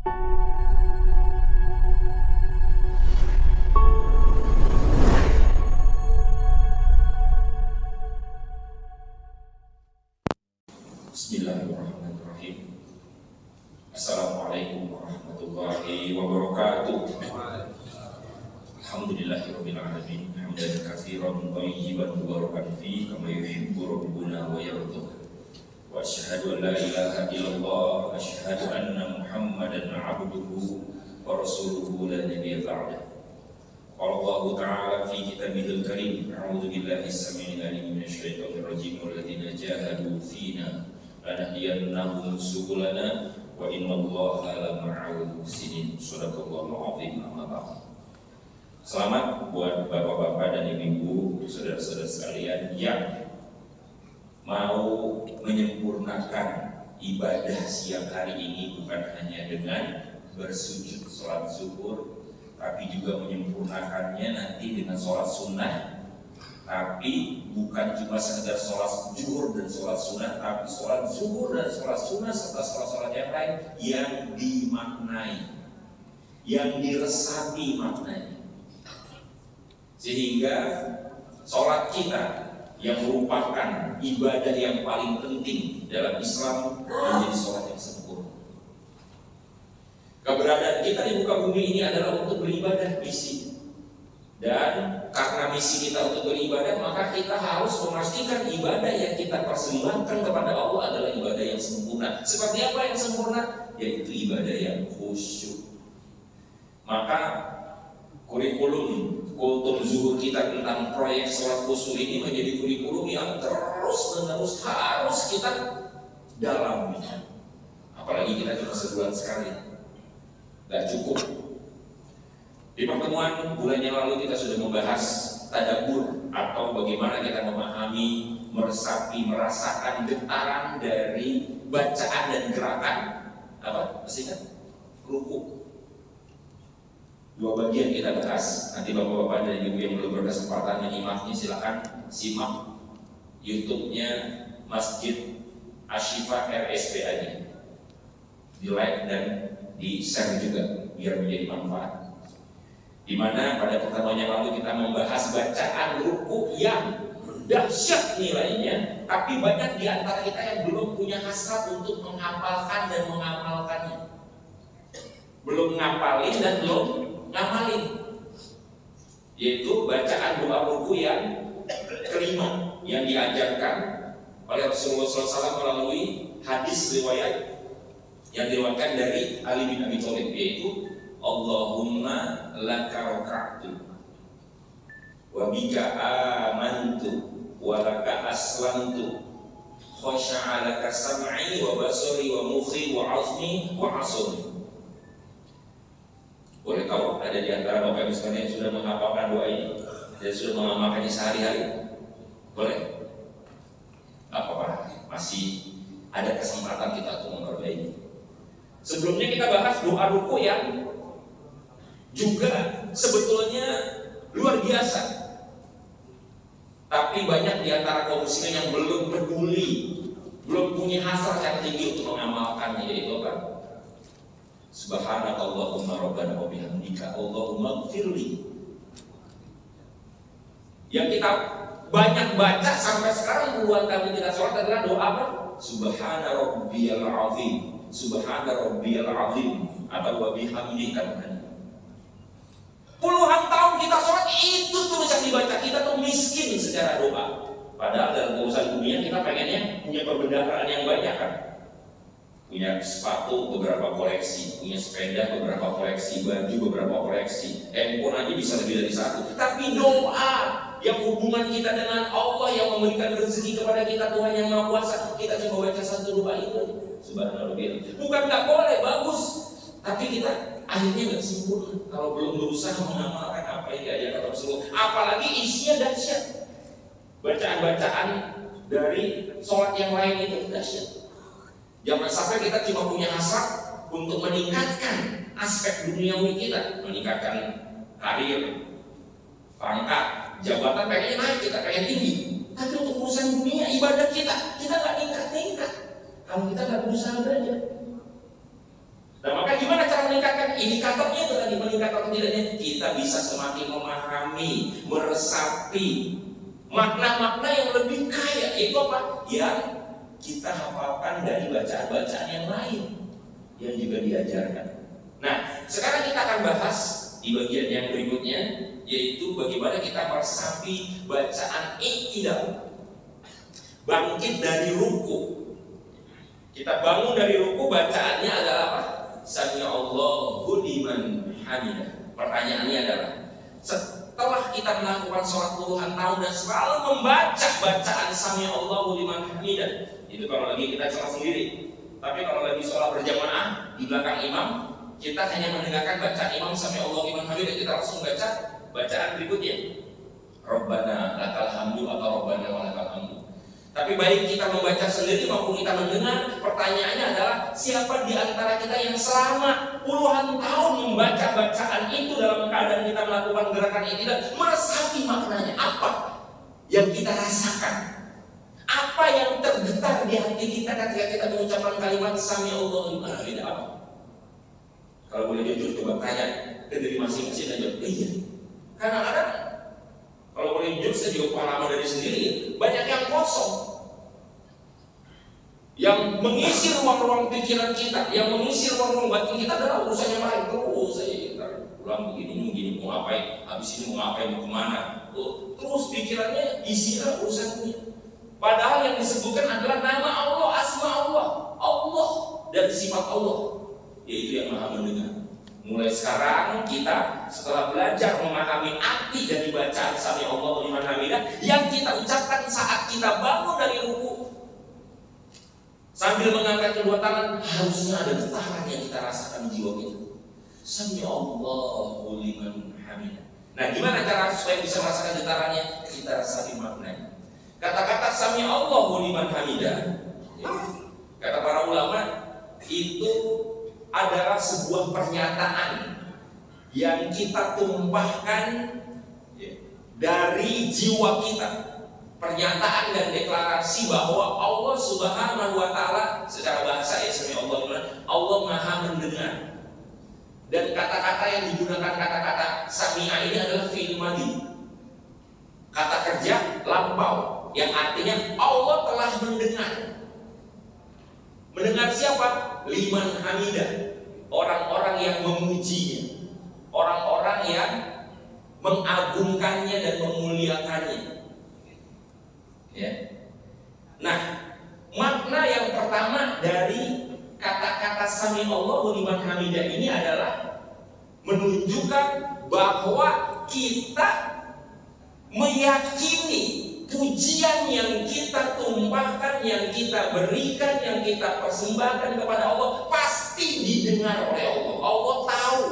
Bismillahirrahmanirrahim. Assalamualaikum warahmatullahi wabarakatuh. Alhamdulillahirabbil alamin, hamdan katsiran thayyiban mubarakan fi kama yuhibbu rabbuna wa yarda. Wa asyhadu an la ilaha illallah wa asyhadu anna Muhammadan 'abduhu wa rasuluhu la nabiyya ba'da. Qala Allah ta'ala fi kitabihil karim, a'udzu billahi as-sami'il 'alim minasy syaithanir rajim, walladzina jahadu fina lanahdiyannahum subulana wa innallaha lama'al muhsinin. Shadaqallahul 'azim. Amma ba'd. Selamat buat bapak-bapak dan ibu-ibu, saudara-saudara sekalian yang mau menyempurnakan ibadah siang hari ini, bukan hanya dengan bersujud sholat zuhur, tapi juga menyempurnakannya nanti dengan sholat sunnah. Tapi bukan cuma sekedar sholat zuhur dan sholat sunnah, tapi sholat zuhur dan sholat sunnah serta sholat-sholat yang lain yang dimaknai, yang diresapi maknanya, sehingga sholat kita yang merupakan ibadah yang paling penting dalam Islam menjadi sholat yang sempurna. Keberadaan kita di muka bumi ini adalah untuk beribadah, misi. Dan karena misi kita untuk beribadah, maka kita harus memastikan ibadah yang kita persembahkan kepada Allah adalah ibadah yang sempurna. Seperti apa yang sempurna? Yaitu ibadah yang khusyuk. Maka kurikulum kultur zuhur kita tentang proyek sholat khusyuk ini menjadi kurikulum yang terus-menerus harus kita dalami. Apalagi kita cuma sebulan sekali, gak cukup. Di pertemuan bulan yang lalu kita sudah membahas tadabbur atau bagaimana kita memahami, meresapi, merasakan getaran dari bacaan dan gerakan apa? Masih kan? Ruku. Dua bagian kita bahas. Nanti bapak-bapak dan ibu yang belum berkesempatan menyimaknya, silakan simak YouTube-nya Masjid Ashifa RSPAD. Di like dan di share juga biar menjadi manfaat. Di mana pada pertemuan yang lalu kita membahas bacaan ruku yang dahsyat nilainya, tapi banyak di antara kita yang belum punya hasrat untuk menghafalkan dan mengamalkannya. Belum ngapalin dan belum ngamalin, yaitu bacaan doa ruku yang kelima yang diajarkan oleh Rasulullah SAW melalui hadis riwayat yang diriwayatkan dari Ali bin Abi Thalib, yaitu Allahumma laka raka'tu wa bika amantu wa laka aslamtu khasha'a laka sam'i wa basari wa mukhi wa 'azmi wa 'asmi. Boleh tahu ada di antara bapak ibu sekalian yang sudah menghafalkan doa ini dan sudah mengamalkannya sehari-hari? Boleh? Apa-apa, masih ada kesempatan kita untuk memperbaiki. Sebelumnya kita bahas doa ruku yang juga sebetulnya luar biasa, tapi banyak di antara kaum muslimin yang belum peduli, belum punya hasrat yang tinggi untuk mengamalkannya, yaitu apa? Subhanakallahumma rabbana wa bihamdika Allahumma ighfirli. Yang kita banyak baca sampai sekarang puluhan kali kita sholat adalah doa apa? Subhana rabbiyal azim, subhana rabbiyal azim, atau wa bihamdika. Puluhan tahun kita sholat itu terus yang dibaca. Kita tuh miskin secara doa. Padahal dalam urusan dunia kita pengennya punya perbendaharaan yang banyak kan. Punya sepatu beberapa koleksi, punya sepeda beberapa koleksi, baju beberapa koleksi, handphone aja bisa lebih dari satu. Tapi doa yang hubungan kita dengan Allah yang memberikan rezeki kepada kita, Tuhan yang Maha Kuasa, kita cuma baca satu doa itu. Subhanallah. Bukan nggak boleh, bagus. Tapi kita akhirnya nggak sempurna kalau belum berusaha mengamalkan apa yang diajarkan Rasulullah. Apalagi isinya dahsyat. Bacaan-bacaan dari sholat yang lain itu dahsyat. Jangan sampai kita cuma punya hasrat untuk meningkatkan aspek duniawi kita, meningkatkan karir, pangkat, jabatan, pengennya naik, kita pengen tinggi. Tapi untuk urusan dunia, ibadah kita nggak tingkat-tingkat kalau kita nggak berusaha belajar. Nah, maka gimana cara meningkatkan indikatornya itu tadi, meningkat atau tidaknya, kita bisa semakin memahami, meresapi makna-makna yang lebih kaya. Itu apa? Yang kita hafalkan dari bacaan-bacaan yang lain yang juga diajarkan. Nah, sekarang kita akan bahas di bagian yang berikutnya, yaitu bagaimana kita meresapi bacaan i'tidal, bangkit dari ruku. Kita bangun dari ruku, bacaannya adalah apa? Sami Allahu liman hamidah. Pertanyaannya adalah, setelah kita melakukan sholat puluhan tahun dan selalu membaca bacaan Sami Allahu liman hamidah, itu kalau lagi kita sholat sendiri. Tapi kalau lagi sholat berjamaah di belakang imam, kita hanya mendengarkan bacaan imam Sami Allahu liman hamidah, kita langsung baca bacaan berikutnya, Rabbana lakal hamdu atau Rabbana walakal hamdu. Tapi baik kita membaca sendiri maupun kita mendengar, pertanyaannya adalah, siapa di antara kita yang selama puluhan tahun membaca bacaan itu dalam keadaan kita melakukan gerakan ini dan meresapi maknanya? Apa yang kita rasakan? Apa yang tergetar di hati kita ketika kita mengucapkan kalimat Sami Allahu liman hamidah? Apa? Kalau boleh jujur, coba tanya ke diri masing-masing dan jawab iya. Kadang-kadang kalau boleh jujur, saya juga pengalaman dari sendiri, banyak yang kosong. Yang mengisi ruang-ruang pikiran kita, yang mengisi ruang-ruang batin kita adalah urusan yang lain. Terus saya pulang begini, mau ngapain, habis ini mau ngapain, mau kemana. Terus pikirannya isinya urusan dunia. Padahal yang disebutkan adalah nama Allah, asma Allah, Allah dan sifat Allah, yaitu yang maha mendengar. Mulai sekarang kita setelah belajar memahami arti dari bacaan Sami Allahu liman hamidah yang kita ucapkan saat kita bangun dari ruku, sambil mengangkat kedua tangan, harusnya ada getaran yang kita rasakan di jiwa kita. Sami Allahu liman hamidah. Nah, gimana cara supaya bisa merasakan getarannya? Kita rasakan maknanya. Kata-kata Sami Allahu liman hamidah, kata para ulama, itu adalah sebuah pernyataan yang kita tumpahkan dari jiwa kita. Pernyataan dan deklarasi bahwa Allah Subhanahu wa Ta'ala, secara bahasa ya Sami Allahu liman, Allah Maha mendengar. Dan kata-kata yang digunakan kata-kata Sami'a ini adalah fi'il madhi, kata kerja lampau, yang artinya Allah telah mendengar. Mendengar siapa? Liman hamidah, orang-orang yang memujinya, orang-orang yang mengagungkannya dan memuliakannya. Ya. Nah, makna yang pertama dari kata-kata Sami Allahu liman hamidah ini adalah menunjukkan bahwa kita meyakini pujian yang kita tumpahkan, yang kita berikan, yang kita persembahkan kepada Allah pasti didengar oleh Allah. Allah tahu.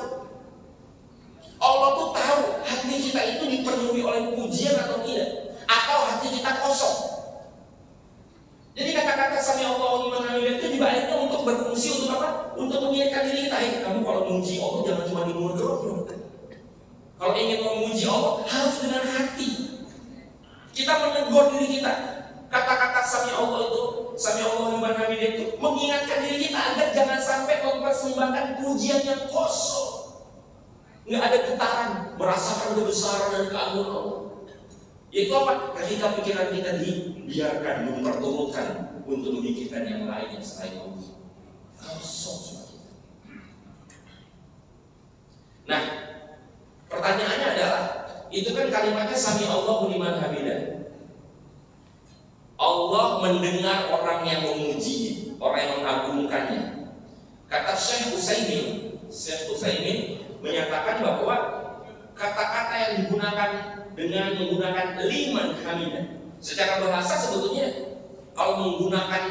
Allah tuh tahu hati kita itu dipenuhi oleh pujian atau tidak, atau hati kita kosong. Jadi kata-kata Sami Allahu liman hamidah itu juga akhirnya untuk berfungsi untuk apa? Untuk mengingatkan diri kita. Kamu kalau memuji Allah jangan cuma di mulut doang. Kalau ingin memuji Allah harus dengan hati. Kita menegur diri kita. Kata-kata Sami Allah itu, Sami Allahu liman hamidah itu mengingatkan diri kita agar jangan sampai mempersembahkan pujian yang kosong, nggak ada getaran, merasakan kebesaran dan keagungan Allah. Yaitu apa? Ketika pikiran kita dibiarkan memperturutkan untuk memikirkan yang lain yang selain Allah. Kosong semua kita. Nah, pertanyaannya adalah, itu kan kalimatnya Sami Allahu liman hamidah. Allah mendengar orang yang memujinya, orang yang mengagungkannya. Kata Syekh Utsaimin menyatakan bahwa kata-kata yang digunakan dengan menggunakan liman hamidah, secara bahasa sebetulnya kalau menggunakan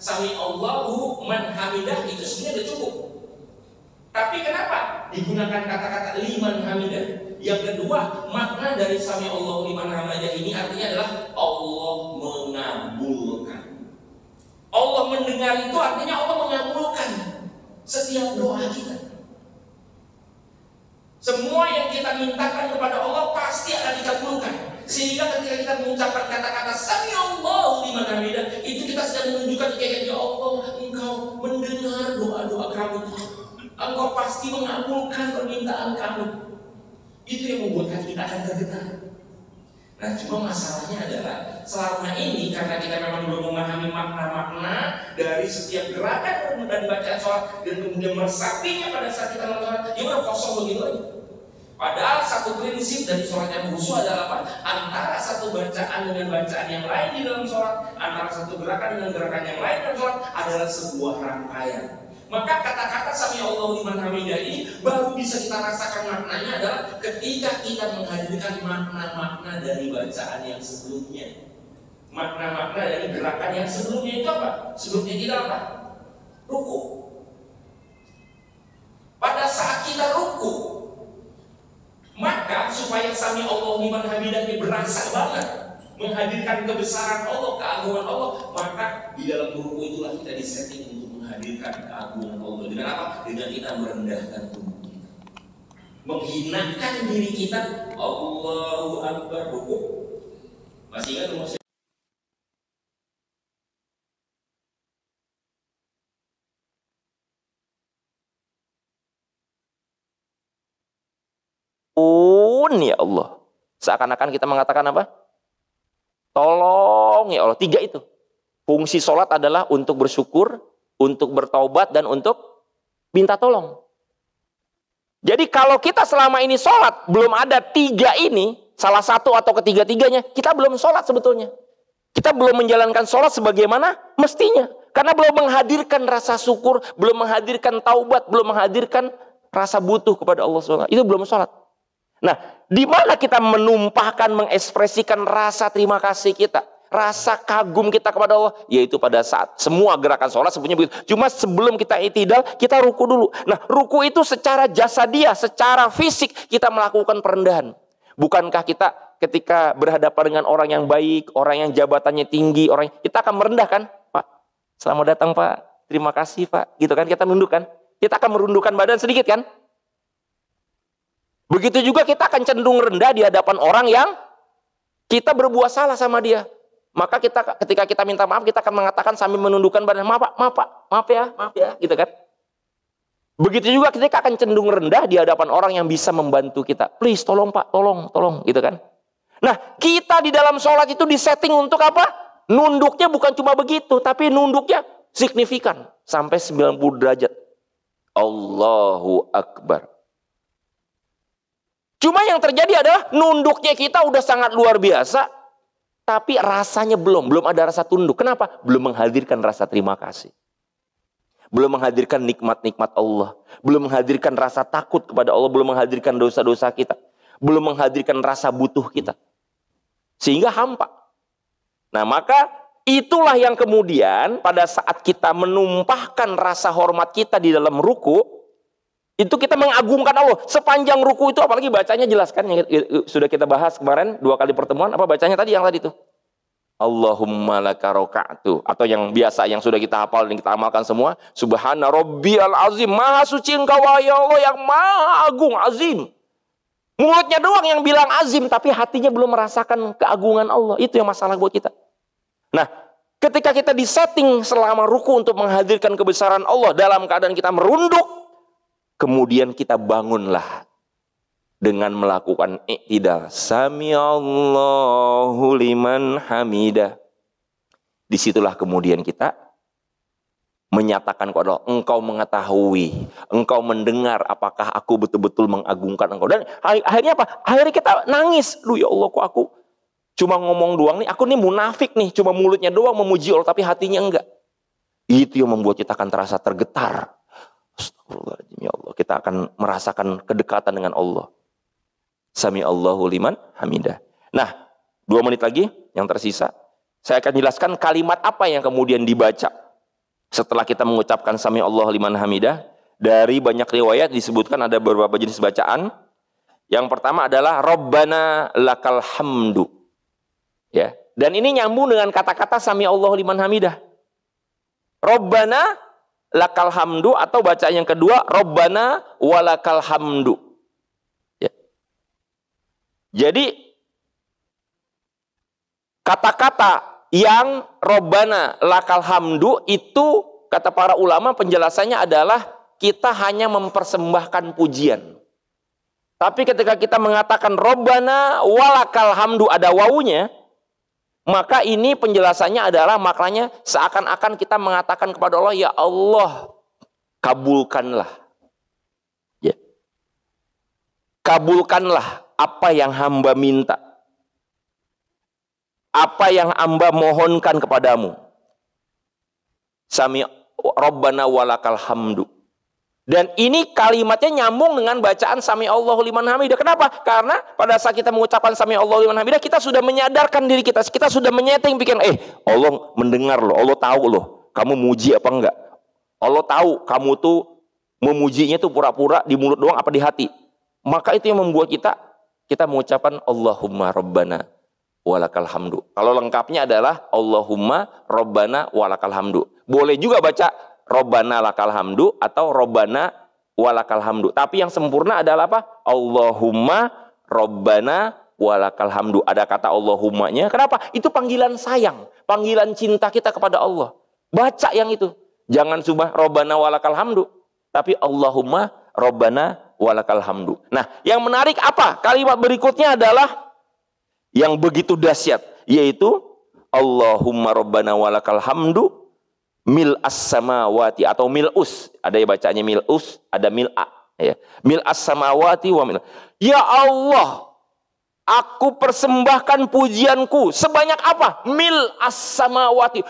Sami Allahu man hamidah itu sebenarnya sudah cukup. Tapi kenapa digunakan kata-kata liman hamidah? Yang kedua, makna dari Sami Allahu liman hamidah ini artinya adalah Allah mengabulkan. Allah mendengar itu artinya Allah mengabulkan setiap doa kita. Semua yang kita mintakan kepada Allah pasti akan dikabulkan. Sehingga ketika kita mengucapkan kata-kata Sami Allahu liman hamidah, itu kita sedang menunjukkan kepada Allah, Engkau mendengar doa-doa kami. Engkau pasti mengabulkan permintaan kami. Itu yang membuat hati kita akan tergetar. Nah, cuma masalahnya adalah selama ini karena kita memang belum memahami makna-makna dari setiap gerakan dan bacaan sholat dan kemudian meresapinya pada saat kita melakukan sholat, ya udah kosong begitu aja. Padahal satu prinsip dari sholat yang khusyuk adalah apa? Antara satu bacaan dengan bacaan yang lain di dalam sholat, antara satu gerakan dengan gerakan yang lain dalam sholat adalah sebuah rangkaian. Maka kata-kata Sami Allahu liman hamidah ini baru bisa kita rasakan maknanya adalah ketika kita menghadirkan makna-makna dari bacaan yang sebelumnya. Makna-makna dari gerakan yang sebelumnya itu apa? Sebelumnya kita apa? Ruku. Pada saat kita ruku, maka supaya Sami Allahu liman hamidah ini berasa banget menghadirkan kebesaran Allah, keagungan Allah, maka di dalam ruku itulah kita disetting untuk menghadirkan keagungan Allah. Dengan apa? Dengan kita merendahkan tubuh kita, menghinakan diri kita. Allahu Akbar, ruku. Masih ingat rumus? Ya Allah, seakan-akan kita mengatakan apa? Tolong ya Allah. 3 itu fungsi sholat adalah untuk bersyukur, untuk bertaubat, dan untuk minta tolong. Jadi kalau kita selama ini sholat belum ada 3 ini, salah satu atau ketiga-tiganya, kita belum sholat sebetulnya. Kita belum menjalankan sholat sebagaimana mestinya. Karena belum menghadirkan rasa syukur, belum menghadirkan taubat, belum menghadirkan rasa butuh kepada Allah SWT. Itu belum sholat. Nah, di mana kita menumpahkan, mengekspresikan rasa terima kasih kita, rasa kagum kita kepada Allah, yaitu pada saat semua gerakan sholat sebenarnya begitu. Cuma sebelum kita i'tidal, kita ruku dulu. Nah, ruku itu secara jasadiah, secara fisik kita melakukan perendahan. Bukankah kita ketika berhadapan dengan orang yang baik, orang yang jabatannya tinggi, kita akan merendahkan, Pak, selamat datang Pak, terima kasih Pak, gitu kan, kita nundukkan. Kita akan merundukkan badan sedikit kan. Begitu juga kita akan cenderung rendah di hadapan orang yang kita berbuat salah sama dia. Maka ketika kita minta maaf, kita akan mengatakan sambil menundukkan badan, maaf Pak, maaf ya, gitu kan. Begitu juga kita akan cenderung rendah di hadapan orang yang bisa membantu kita. Please, tolong Pak, tolong, gitu kan. Nah, kita di dalam sholat itu disetting untuk apa? Nunduknya bukan cuma begitu, tapi nunduknya signifikan. Sampai 90 derajat. Allahu Akbar. Cuma yang terjadi adalah nunduknya kita udah sangat luar biasa, tapi rasanya belum ada rasa tunduk. Kenapa? Belum menghadirkan rasa terima kasih. Belum menghadirkan nikmat-nikmat Allah. Belum menghadirkan rasa takut kepada Allah. Belum menghadirkan dosa-dosa kita. Belum menghadirkan rasa butuh kita. Sehingga hampa. Nah, maka itulah yang kemudian pada saat kita menumpahkan rasa hormat kita di dalam ruku, itu kita mengagungkan Allah. Sepanjang ruku itu apalagi bacanya jelas kan, yang sudah kita bahas kemarin 2 kali pertemuan. Apa bacanya tadi yang tadi itu? Allahumma laka roka'tu. Atau yang biasa, yang sudah kita hafal dan kita amalkan semua. Subhana rabbiyal azim. Maha suci engkau ya Allah yang maha agung, azim. Mulutnya doang yang bilang azim, tapi hatinya belum merasakan keagungan Allah. Itu yang masalah buat kita. Nah, ketika kita disetting selama ruku untuk menghadirkan kebesaran Allah dalam keadaan kita merunduk, kemudian kita bangunlah dengan melakukan i'tidal. Sami Allahu liman hamidah. Disitulah kemudian kita menyatakan kepada Allah, engkau mengetahui, engkau mendengar apakah aku betul-betul mengagungkan engkau. Dan akhirnya apa? Akhirnya kita nangis. Ya Allah, kok aku cuma ngomong doang nih, aku nih munafik nih, cuma mulutnya doang memuji Allah, tapi hatinya enggak. Itu yang membuat kita akan terasa tergetar. Astagfirullahaladzim, ya Allah. Kita akan merasakan kedekatan dengan Allah. Sami Allahu liman hamidah. Nah, 2 menit lagi yang tersisa, saya akan jelaskan kalimat apa yang kemudian dibaca setelah kita mengucapkan Sami Allahu liman hamidah. Dari banyak riwayat disebutkan ada beberapa jenis bacaan. Yang pertama adalah Rabbana lakal hamdu. Ya. Dan ini nyambung dengan kata-kata Sami Allahu liman hamidah. Rabbana lakal hamdu, atau bacaan yang kedua Rabbana walakal hamdu. Ya. Jadi kata-kata yang Rabbana lakal hamdu itu kata para ulama penjelasannya adalah kita hanya mempersembahkan pujian. Tapi ketika kita mengatakan Rabbana walakal hamdu, ada wawunya, maka ini penjelasannya adalah maknanya seakan-akan kita mengatakan kepada Allah, ya Allah, kabulkanlah. Ya. Kabulkanlah apa yang hamba minta. Apa yang hamba mohonkan kepadamu. Sami Rabbana walakal hamdu. Dan ini kalimatnya nyambung dengan bacaan Sami Allahu liman hamidah. Kenapa? Karena pada saat kita mengucapkan Sami Allahu liman hamidah, kita sudah menyadarkan diri kita. Kita sudah menyeting pikiran, Allah mendengar loh, Allah tahu loh, kamu muji apa enggak. Allah tahu kamu tuh memujinya tuh pura-pura di mulut doang apa di hati. Maka itu yang membuat kita mengucapkan Allahumma Rabbana walakal hamdu. Kalau lengkapnya adalah Allahumma Rabbana walakal hamdu. Boleh juga baca Rabbana lakal hamdu atau Rabbana walakal hamdu. Tapi yang sempurna adalah apa? Allahumma Rabbana walakal hamdu. Ada kata Allahummanya. Kenapa? Itu panggilan sayang, panggilan cinta kita kepada Allah. Baca yang itu. Jangan cuma Rabbana walakal hamdu, tapi Allahumma Rabbana walakal hamdu. Nah, yang menarik apa? Kalimat berikutnya adalah yang begitu dahsyat, yaitu Allahumma Rabbana walakal hamdu mil as-samawati atau mil'us. Ada yang bacanya mil'us, ada mil'a. Ya. Mil as-samawati wa mil. Ya Allah, aku persembahkan pujianku sebanyak apa? Mil as-samawati.